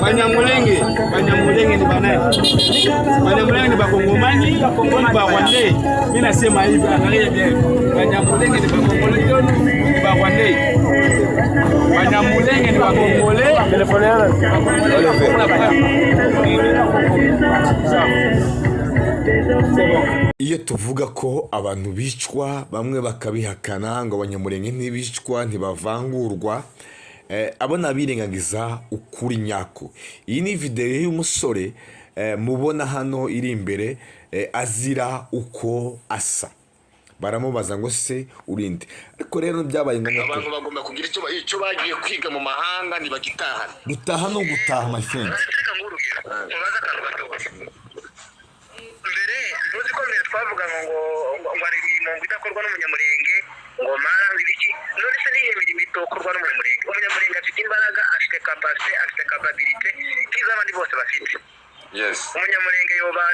Banyamulenge ni banaye. Banyamulenge ni bakongomani, bakongomani ba Rwandais. Mimi nasema hivi, angalia bien. Banyamulenge ni bakongomani, ni ba Rwandais. Banyamulenge ni bakongole, telefone yana. Iyo tuvuga ko abantu bicwa bamwe bakabihakana ngo abanyamurenge ntibicwa ntibavangurwa, abona birengagiza ukuri nyako. Iyi ni video y'umusore mubona hano iri imbere, azira uko asa. Baramubaza ngo se urinde, ariko rero byabaye ngombwa ko abantu bagomba kugira icyo bagiye kwiga mu mahanga ntibagitahana. Gutaha no gutaha, my friend. Uzi ko mbere twavuga ngo ari imirimo idakorwa n'umunyamurenge, ngo mara ibiki, none se niyo mirimo itokorwa n'umunyamurenge? Umunyamurenge afite imbaraga, afite capacité, afite capabilité nk'iz'abandi bose bafite. Yes. Umunyamurenge yoba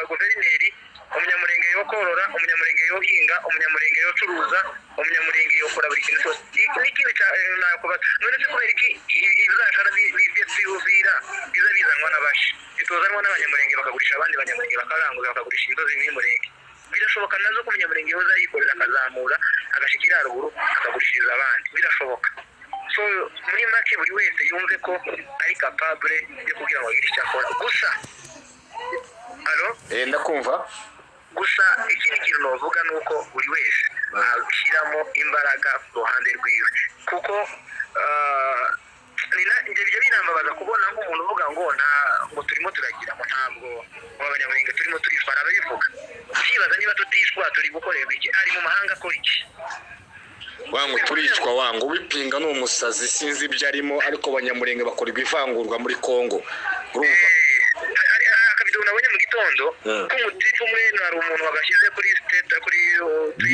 guverineri, umunyamurenge yo korora, umunyamurenge yo hinga, umunyamurenge yo curuza, umunyamurenge yo kora buri kintu cyose. N'ikindi nakubaza, none se kubera iki ibizashara bizira biza bizanwa n'abashi, bitozanwa n'abanyamurenge bakagurisha abandi banyamurenge, bakaranguza bakagurisha inzozi n'imurenge? Birashoboka nazo ko umunyamurenge yoza yikorera akazamura agashikira haruguru akagurishiriza abandi, birashoboka. So muri make buri wese yumve ko ari capable yo kugira ngo agire icyo akora. Gusa ndakumva. Gusa ikindi kintu novuga nuko buri wese ashyiramo imbaraga ku ruhande rwiwe, kuko ibyo binambabaza kubona nk'umuntu uvuga ngo turimo turagira ngo ntabwo abanyamurenge turimo turishwa, arabivuga. Sibaza niba tutishwa turi gukorerwa iki? Ari mu mahanga akora iki? Wangu turicwa, wangu wipinga n'umusazi, sinzi ibyo arimo, ariko abanyamurenge bakora ibivangurwa muri Kongo. Urumva? Akabido nabonye mu gitondo k'umutipe umwe, hari umuntu wagashyize kuri state, kuri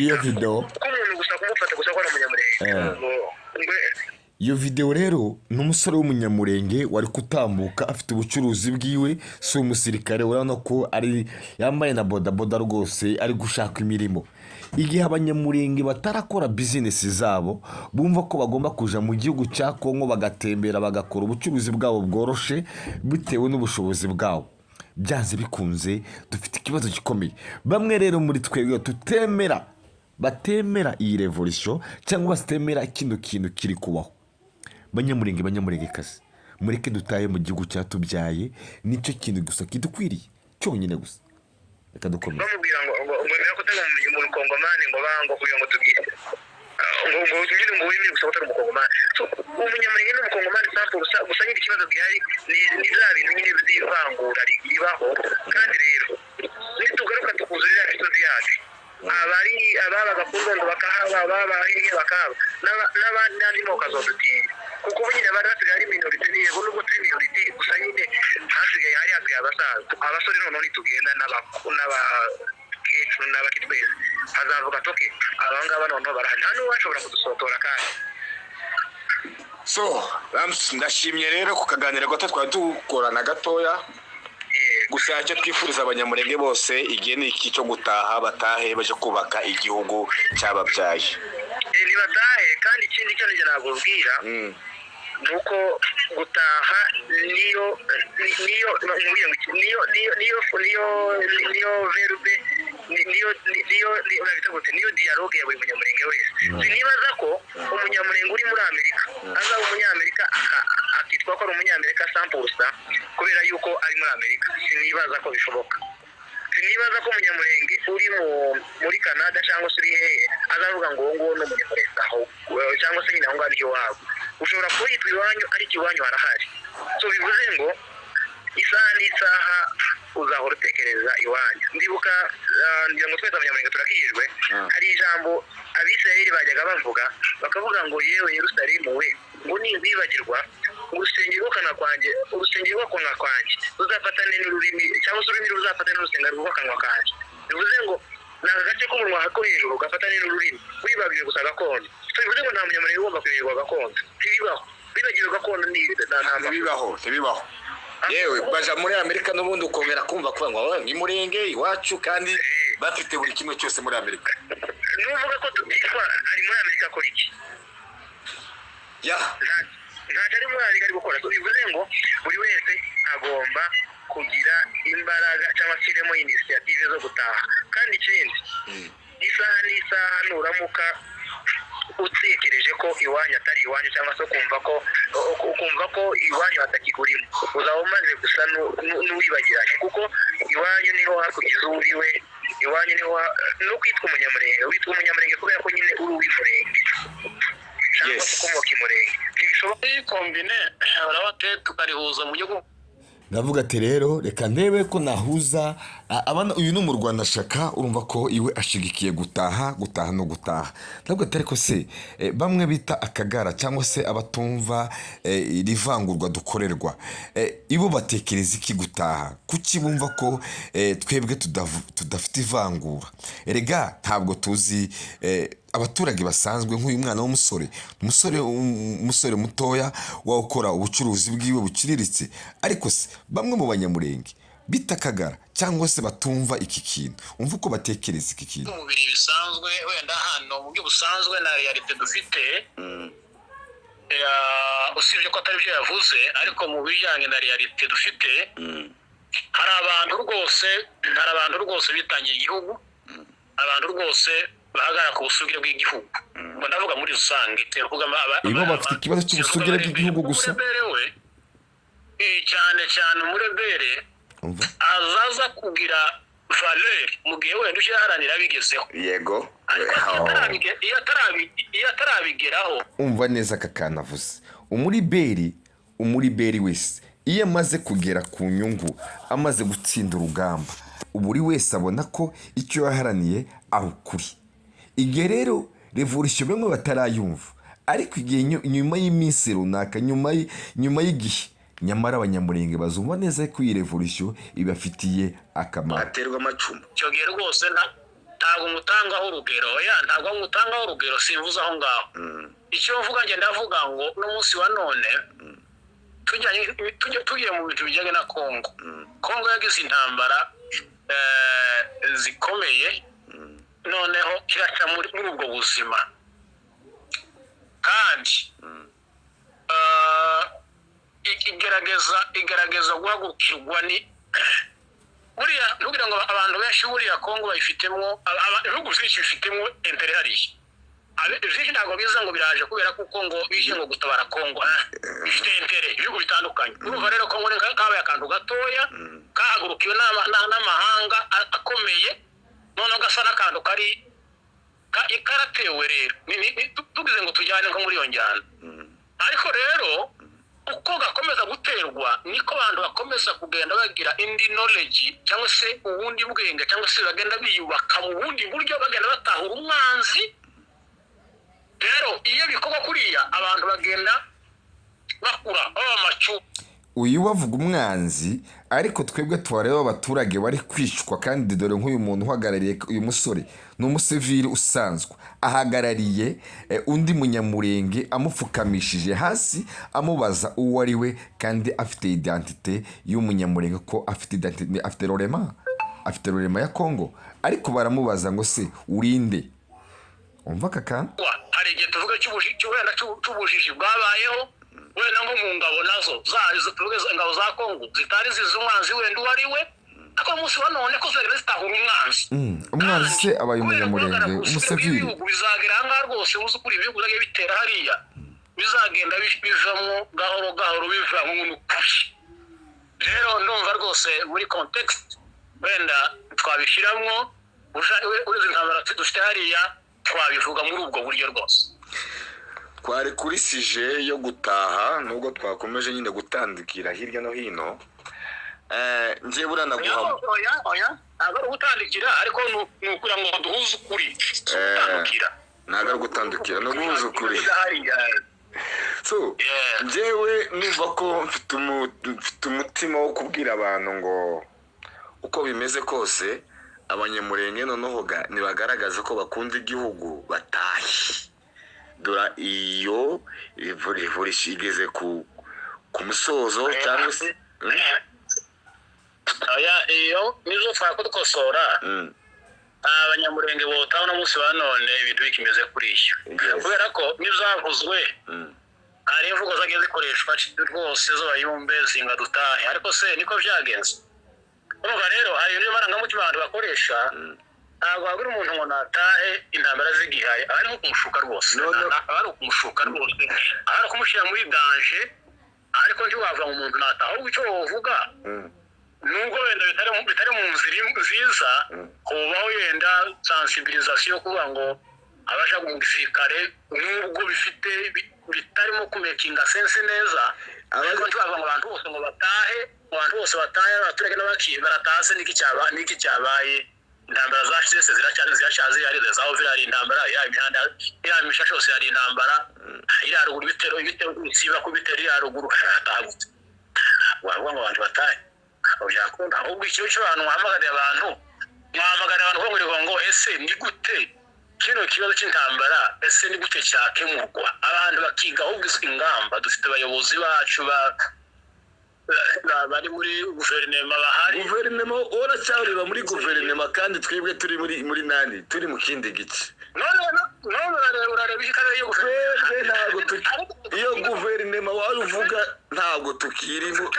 iyo video k'umuntu gusa kumufata gusa ko ari umunyamurenge. Iyo video rero n'umusore w'umunyamurenge wari kutambuka afite ubucuruzi bwiwe, si umusirikare, urabona ko ari yambaye na bodaboda rwose, ari gushaka imirimo. Igihe abanyamurenge batarakora business zabo, bumva ko bagomba kuja mu gihugu cya Kongo bagatembera bagakora ubucuruzi bwabo bworoshe bitewe n'ubushobozi bwabo, byanze bikunze dufite ikibazo gikomeye. Bamwe rero muri twebwe batemera iyi revolution cyangwa batemera kino kintu kiri kubaho. Banyamurenge kazi, mureke dutaye mu gihugu cyatubyaye, nicyo kintu gusa kidukwiriye cyonyine gusa. Reka dukomeze. Bamubwira ngo mbere ko tanga mu Kongomani ngo bango kugira ngo tubwire ngo tugire ngo wimire gusa utari umukongomani. So umunyamurenge n'umukongomani sample gusa nyiri ikibazo gihari ni za bintu nyine by'ivangura ribaho. Kandi rero nitugaruka tukuzurira imisozi yacu, ababaga ku Rwanda bakahaba, ababahehe bakahaba, n'abandi moko azodutinya, kuko nyine bari basigaye ari minorite. Yego nubwo turi minorite, gusa nyine hasigaye abasaza, abasore noneho nitugenda n'abakecuru n'abakitwese hazavuga toke abangaba noneho barahari, nta n'uwashobora kudusotora kandi. So ndashimye rero ku kaganiro gato twari dukorana gatoya. Gusa icyo twifuriza abanyamurenge bose igihe ni iki cyo gutaha, batahe baje kubaka igihugu cyababyaye. Nibatahe, kandi ikindi cyo njye nabubwira nuko gutaha niyo verbe, ni niyo dialogue ya buri munyamurenge wese. Sinibaza ko umunyamurenge uri muri Amerika azaba umunyamerika akitwa ko ari umunyamerika 100% kubera yuko ari muri Amerika. Sinibaza ko bishoboka. Sinibaza ko umunyamurenge uri muri Canada cyangwa se uri hehe azavuga ngo ngo no umunyamurenge aho cyangwa se nyine aho ngaho niyo wabo. Ushobora kwitwa iwanyu ariko iwanyu harahari. So bivuze ngo isaha n'isaha uzahora utekereza iwanyu. Ndibuka ngira ngo twese abanyamurenge turakijwe, hari ijambo Abisirayeli bajyaga bavuga bakavuga ngo yewe Yerusalemu we ngo nibibagirwa urusengero rw'akanwa kwanjye ruzafatane n'ururimi cyangwa se ururimi ruzafatane n'urusengero rw'akanwa kanjye. Bivuze ngo ni agace k'umunwa ko hejuru gafatane n'ururimi wibagirwe gusa gakondo. Bivuze ngo nta munyamurenge ugomba kwibagirwa gakondo. Ntibibaho. Bibagirwa gakondo ntibibaho. Yewe baja muri Amerika n'ubundi ukongera kumva kuvuga ngo ni murenge iwacu kandi bafite buri kimwe cyose muri Amerika. Nuvuga ko tutitwa ari muri Amerika akora iki? Ntaje ari muri Amerika ari gukora. Bivuze ngo buri wese agomba kugira imbaraga cyangwa se iremo initiative zo gutaha. Kandi ikindi isaha n'isaha nuramuka utekereje ko iwanyu atari iwanyu cyangwa se ukumva ko iwanyu hatakikurimo, uzaba umaze gusa n'uwibagiranye, kuko iwanyu niho hakugize uriwe, iwanyu niho no kwitwa umunyamurenge. Witwa umunyamurenge kubera ko nyine uri uw'umurenge cyangwa se ukomoka imurenge. Ntibishoboka kombine urabate tukarihuza mu gihugu. ndavuga ati rero reka ndebe ko nahuza abana. Uyu ni umurwanashyaka urumva ko iwe ashigikiye gutaha no gutaha. ndavuga ati ariko se bamwe bita akagara cyangwa se abatumva iri vangurwa dukorerwa, ibo batekereza iki gutaha? Kuki bumva ko twebwe tudafite ivangura? Erega ntabwo tuzi abaturage basanzwe nk'uyu mwana w'umusore, umusore mutoya wakora ubucuruzi bwiwe buciriritse. Ariko se bamwe mu banyamurenge bita akagara cyangwa se batumva iki kintu, umva uko batekereza iki kintu. Mu biri bisanzwe wenda hano mu byo busanzwe na realite dufite, usibye ko atari byo yavuze, ariko mu bijyanye na realite dufite hari abantu rwose bitangiye igihugu, abantu rwose bahagara ku busugire bw'igihugu. Ngo ndavuga muri rusange ibo bafite ikibazo cy'ubusugire bw'igihugu gusa. cyane umurebere azaza kugira valeur mu gihe wenda ushaharanira bigezeho. Yego. iyo atarabigeraho. Umva neza aka kana avuze. umuriberi wese iyo amaze kugera ku nyungu, amaze gutsinda urugamba, buri wese abona ko icyo yaharaniye ari ukuri. Igihe rero revolution bamwe batarayumva, ariko igihe nyuma y'iminsi runaka, nyuma y'igihe, nyamara abanyamurenge bazumva neza ko iyi revolution ibafitiye akamaro. Aterwa amacumu. Cyo gihe rwose ntabwo mutangaho urugero, simvuze aho ngaho. Icyo mvuga nge ndavuga ngo n'umunsi wa none tugiye mu bintu bijyanye na Kongo yagize intambara zikomeye, noneho kiraca muri ubwo buzima. Kandi igerageza guhagurukirwa ni buriya ntugira ngo abantu benshi buriya Kongo bayifitemo, ibihugu byinshi bifitemo intere hariya. Byinshi ntabwo biza ngo biraje kubera kuko ngo bije ngo gutabara Kongo, bifite intere ibihugu bitandukanye. Urumva rero Kongo ni kabaye akantu gatoya kahagurukiwe n'amahanga akomeye, noneho gasa n'akantu karatewe rero tugize ngo tujyane nko muri iyo njyana. Ariko rero uko gakomeza guterwa niko abantu bakomeza kugenda bagira indi knowledge cyangwa se ubundi bwenge, cyangwa se bagenda biyubaka mu bundi buryo, bagenda batahura umwanzi. Rero iyo bikorwa kuriya abantu bagenda bakura amacu. Uyu bavuga umwanzi, ariko twebwe tubareba abaturage bari kwicwa. Kandi dore nk'uyu muntu uhagarariye uyu musore ni umusivili usanzwe, ahagarariye undi munyamurenge, amupfukamishije hasi amubaza uwo ari we, kandi afite identite y'umunyamurenge, ko afite rorema ya Kongo. Ariko baramubaza ngo se urinde? Umva kakana. Hari igihe tuvuga cy'ubujiji bwabayeho, wenda nko mu ngabo nazo tuvuge ingabo za Kongo zitari zizi umwanzi wenda uwo ari we, ariko umunsi wa none ko zagenda zitahura umwanzi umwanzi se abaye umunyamurenge umusivili bizagera ahangaha rwose uzi ukuri ibihugu bizagiye bitera hariya bizagenda bivamo gahoro gahoro bivamo n'ukuri. Rero ndumva rwose muri context wenda twabishyiramo uretse intambara dufite hariya twabivuga muri ubwo buryo rwose. Twari kuri sije yo gutaha nubwo twakomeje nyine gutandikira hirya no hino. Ngiye buranaguha oya ntabwo ari gutandikira ariko ni ukugira ngo duhuze ukuri gutandukira ntabwo ari gutandukira no guhuza ukuri. So njyewe numva ko mfite umutima wo kubwira abantu ngo uko bimeze kose abanyamurenge noneho nibagaragaza ko bakunda igihugu batahe. Dora iyo revolution igeze ku musozo cyangwa se iyo nizo twakudukosora abanyamurenge botaho no munsi wa none ibintu bikimeze kuriyo kubera ko nizavuzwe hari imvugo zagiye zikoreshwa rwose zo bayumbe zinga dutahe ariko se niko byagenze. Urumva rero hari ibyo marangamutima abantu bakoresha ntabwo wabwira umuntu ngo natahe intambara zigihaye ari nko kumushuka rwose ari ukumushuka rwose ari kumushyira muri danje ariko ntiwava mu muntu nataha ahubwo icyo wovuga nubwo wenda bitari mu nzira nziza kubaho yenda sensibilisation kuvuga ngo abasha mu gisirikare nubwo bitarimo kumekinga sense neza ariko ntiwava mu bantu bose ngo batahe abaturage n'abakiri baratase niki cyabaye intambara zashize ziracyazi ari zaho zirari intambara ya imihanda ya misha yose yari intambara iri haruguru bitero siba ku bitero iri haruguru hatagutse wavuga ngo abantu batahe byakunda ahubwo icyo abantu muhamagariye abantu ngo ese ni gute kino kibazo cy'intambara ese ni gute cyakemurwa abantu bakiga ahubwo ingamba dufite abayobozi bacu bari muri guverinoma bahari guverinoma uracyareba muri guverinoma kandi twebwe turi muri nani turi mu kindi gice none urareba ikikare yo ntabwo iyo guverinoma wari uvuga ntabwo tukirimo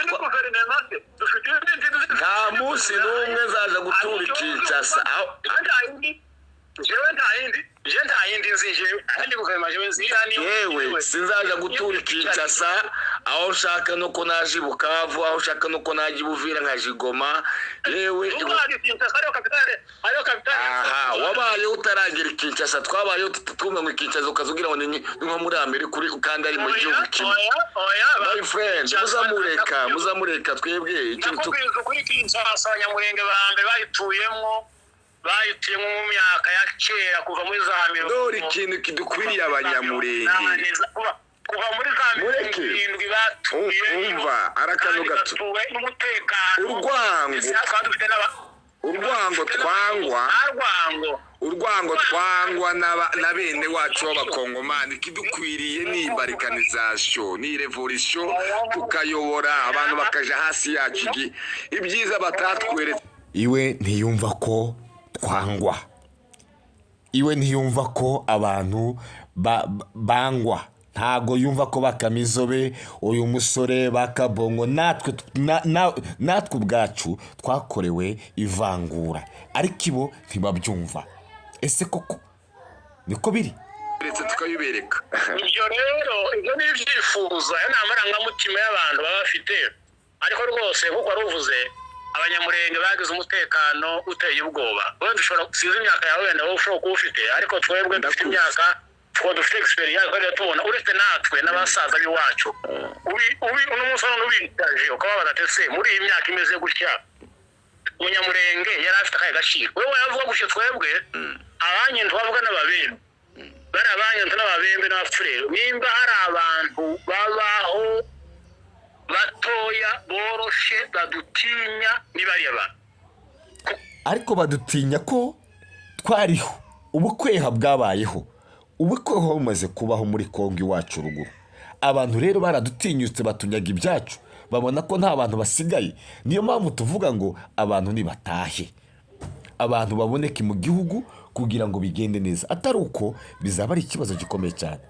nta munsi n'umwe zaje gutura Kinshasa yewe sinzaja gutura Kinshasa aho ushaka nuko naje Bukavu aho ushaka nuko naje Buvira nkaje Goma yewe wabaye utaragera Kinshasa twabaye tutumwe mu Kinshasa ukazugira ngo ni nko muri Amerika kandi ari mu gihugu kimwe my friend muzamureka twebwe ikintu kuri Kinshasa abanyamurenge bambe bayituyemo mu myaka ya kera kuva muri za mirongo dore ikintu kidukwiriye abanyamurenge kuva muri za mirongo irindwi batuye umva arakano gato urwango twangwa na bene wacu b'abakongomani kidukwiriye ni imbarikanisation ni revolution tukayobora abantu bakaja hasi yacu ibyiza batatweretse. Iwe ntiyumva ko twangwa, iwe ntiyumva ko abantu bangwa, ntago yumva ko Bakamizobe uyu musore bakabongo natwe ubwacu twakorewe ivangura ariko ibo ntibabyumva. Ese koko niko biri uretse tukayubereka ibyo rero ibyo ni ibyifuzo ni amarangamutima y'abantu baba bafite ariko rwose kuko waruvuze abanyamurenge bagize umutekano uteye ubwoba. Wenda ushobora gusiza imyaka yawe wenda wowe ushobora kuba ufite ariko twebwe dufite imyaka dufite experience kandi tubona uretse natwe n'abasaza b'iwacu uno musore n'ubitaje ukababaza ati muri iyi myaka imeze gutya umunyamurenge yari afite akahe gaciro. Wewe yavuga gutya twebwe abanyendo bavuga n'ababembe bari abanyendo n'ababembe n'abafurero nimba hari abantu babaho batoya boroshe badutinya nibariya abantu ariko badutinya ko twariho ubukweha bwabayeho ubukweha bumaze kubaho muri Kongo iwacu ruguru. Abantu rero baradutinyutse batunyaga ibyacu babona ko nta bantu basigaye. Niyo mpamvu tuvuga ngo abantu nibatahe, abantu baboneke mu gihugu kugira ngo bigende neza, atari uko bizaba ari ikibazo gikomeye cyane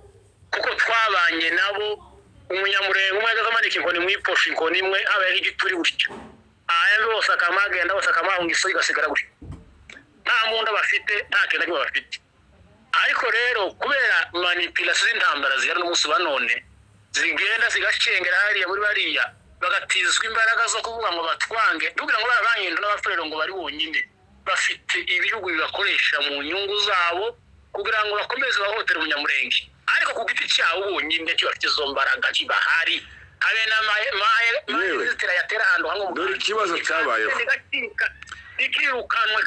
kuko twabanye nabo. Umunyamurenge umwe agazamanike inkoni mwiposha inkoni imwe habaye igituri gutyo abanyambi bose akamagenda bose akamahunga iso igasigara gutyo nta munda bafite nta kintu kimwe bafite ariko rero kubera manipulation z'intambara zihari n'umunsi wa none zigenda zigacengera hariya muri bariya bagatizwa imbaraga zo kuvuga ngo batwange kugira ngo barabanyinda n'abafurero ngo bari bonyine bafite ibihugu bibakoresha mu nyungu zabo kugira ngo bakomeze bahotere umunyamurenge ariko ku giti cyawo bonyine cyo bafite izo mbaraga kibahari habe na maestera yatera hando hango dore ikibazo cyabayeho ikirukanwa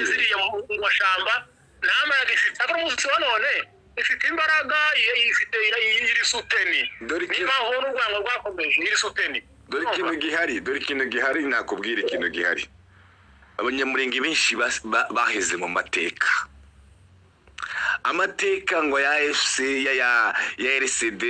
ziriya mu mashamba nama yagifite akora umunsi wa none ifite imbaraga ifite iri suteni niba ho n'urwango rwakomeje iri suteni dore ikintu gihari nakubwira ikintu gihari abanyamurenge benshi baheze mu amateka ngo ya FC ya RCD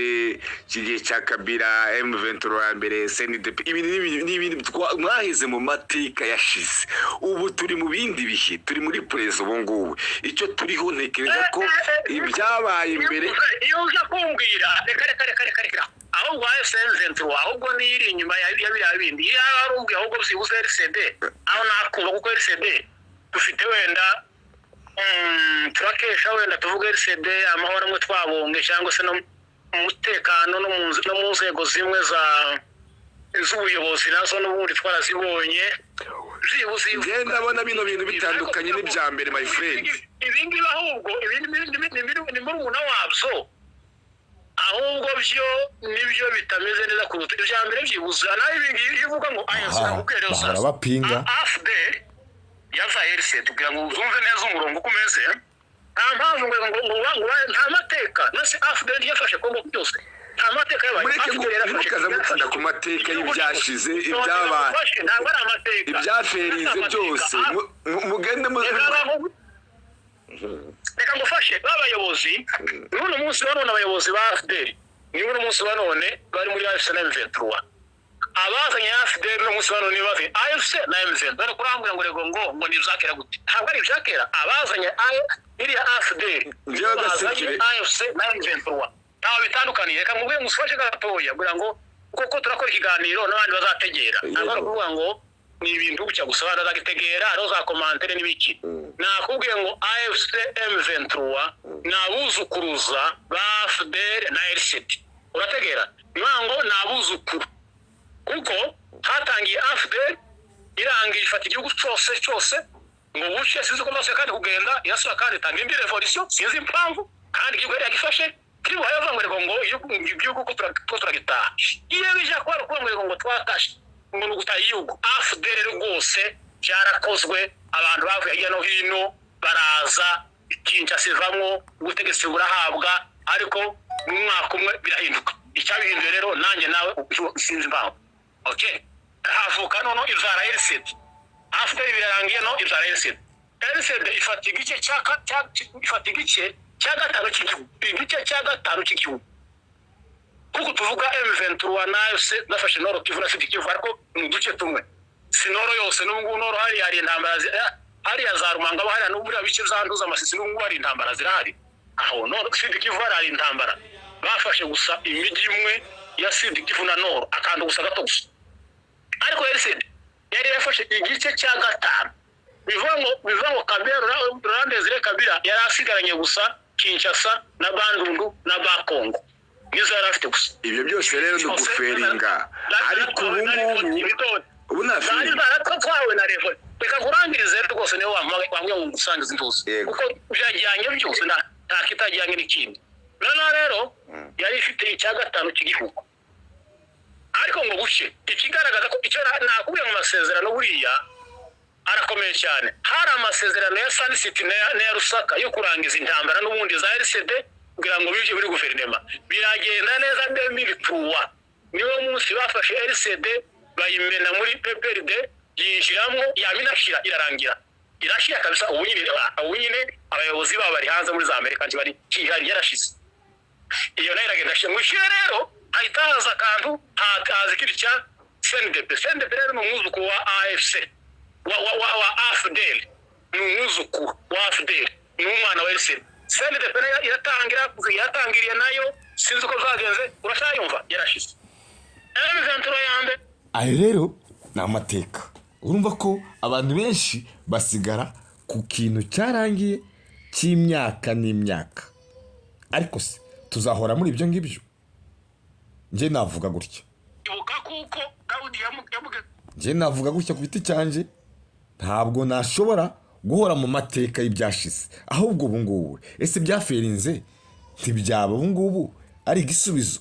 kigiye cya Kabila M23 mbere CNDP ibindi mwaheze mu mateka yashize ubu turi mu bindi bihe turi muri prezo ubungubu icyo turiho ntekereza ko ibyabaye imbere iyo uza kumbwira reka ahubwo M23 ahubwo niri inyuma ya biriya bindi yarumbuye ahubwo byibuze RCD aho nakumva kuko RCD dufite wenda turakesha wenda tuvuga RCD amahoro amwe twabonge cyangwa se no umutekano no mu nzego zimwe z'ubuyobozi nazo n'ubundi twarazibonye ngenda abona bino bintu bitandukanye n'ibya mbere my friend ibindi ahubwo ni muri umuna wabyo ahubwo byo nibyo bitameze neza kuruta ibya mbere byibuze naho ibingi bivuga ngo ayasa kugereza barabapinga yaza RCD kugira ngo uzumve neza umurongo ukomeze nta mpamvu ngo nta mateka nase AFDL yafashe Kongo byose nta mateka yabaye muri kaza mutsinda ku mateka y'ibyashize ibyabaye ntabwo ari amateka ibyaferize byose mugende reka ngufashe babayobozi n'uno munsi wa none abayobozi ba AFDL n'uno munsi wa none bari muri M23 abazanye AFDL no munsi wa none bavi AFC na M23 bari kurambura ngo ni byakera gute ntabwo ari byakera abazanye iri AFDL byagasekere AFC na M23 ntaho bitandukaniye reka ngubwe musufashe gatoya kugira ngo kuko turakora ikiganiro n'abandi bazategera ntabwo ari kuvuga ngo ni ibintu bucya gusa barazagitegera ari za commentaire n'ibiki nakubwiye ngo AFC M23 nabuzukuruza ba AFDL na RCD urategera ngo nabuzukuru kuko hatangiye AFDL irangiye ifata igihugu cyose ngo buce sinzi ko bose kandi kugenda yasura kandi tanga indi revolution sinzi impamvu kandi igihugu yari yagifashe kibo hayavangwe ngo igihugu ko turagitaha iyo bija kwara ngo twatashe ngo gutaha igihugu AFDL rwose cyarakozwe abantu bavuye hirya no hino baraza Kinshasa ivamwo ubutegetsi burahabwa ariko mu mwaka umwe birahinduka icyabihinduye rero nanjye nawe sinzi impamvu okay havuka nono izara RCD after birarangiye no izara RCD ifata igice cya gatanu cy'igihugu kuko tuvuga M23 nayo se nafashe Noro Kivu na Sud Kivu ariko mu duce tumwe sinoro yose n'ubwo Noro hari intambara hari za Rumanga bahari no muri abice zanduza amasisi n'ubwo hari intambara zirahari aho Noro Sud Kivu hari intambara bafashe gusa imijyi imwe ya Sud Kivu na Noro akanda gusa gato gusa ariko RCD yari yafashe igice cya gatanu bivuga ngo Kabila Rwanda Kabila yari asigaranye gusa Kinshasa na Bandundu na Bakongo nizo yari afite gusa ibyo byose rero ni guferinga ariko ubu nafiri twawe na revo reka kurangirize rwose niwe wamwe mu gusangiza intuzi kuko byajyanye byose nta kitajyanye n'ikindi rero yari ifite icya gatanu cy'igihugu ariko ngo buke ikigaragaza ko icyo nakubwiye mu masezerano buriya arakomeye cyane hari amasezerano ya Sun City na Rusaka yo kurangiza intambara n'ubundi za RCD kugira ngo bije muri guverinoma biragenda neza 2003 niwo munsi bafashe RCD bayimena muri PPRD yinjiramo yaminashira irarangira irashira kabisa ubu nyine abayobozi baba bari hanze muri za Amerika bari kihari yarashize iyo nayo iragenda shimwe rero ahitaza kantu hataza kiricya CNDP rero n'umuzuko wa AFC wa AFDL n'umuzuko wa AFDL n'umwana wa RCD CNDP iratangiriye nayo sinzi ko zagenze urashayumva yarashize M23 yambe ayo rero ni amateka. Urumva ko abantu benshi basigara ku kintu cyarangiye cy'imyaka n'imyaka, ariko se tuzahora muri ibyo ngibyo? Njye navuga gutya, ibuka kuko Dawudi yamuga njye navuga gutya ku giti cyanjye, ntabwo nashobora guhora mu mateka y'ibyashize. Ahubwo ubu ngubu ese byaferinze ntibyaba ubu ngubu ari igisubizo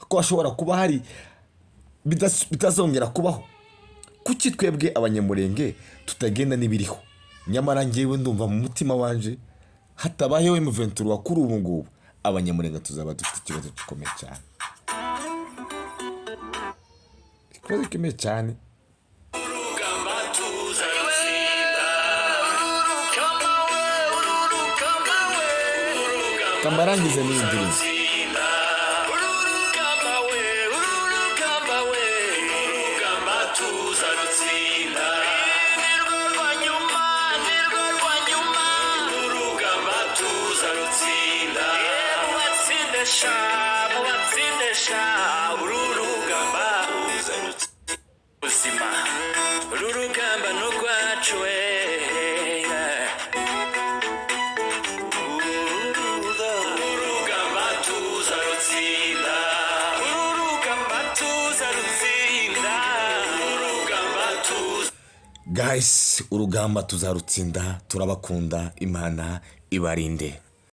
ko hashobora kuba hari bitazongera kubaho? Kuki twebwe abanyamurenge tutagenda n'ibiriho? Nyamara njyewe ndumva mu mutima wanje hatabayeho M23 wa kuri ubu ngubu abanyamurenge tuzaba dufite ikibazo gikomeye cyane, ikibazo gikomeye cyane. Kambarangize n'indirimbo urugamba n'urwacu guys, urugamba tuzarutsinda. Turabakunda, Imana ibarinde.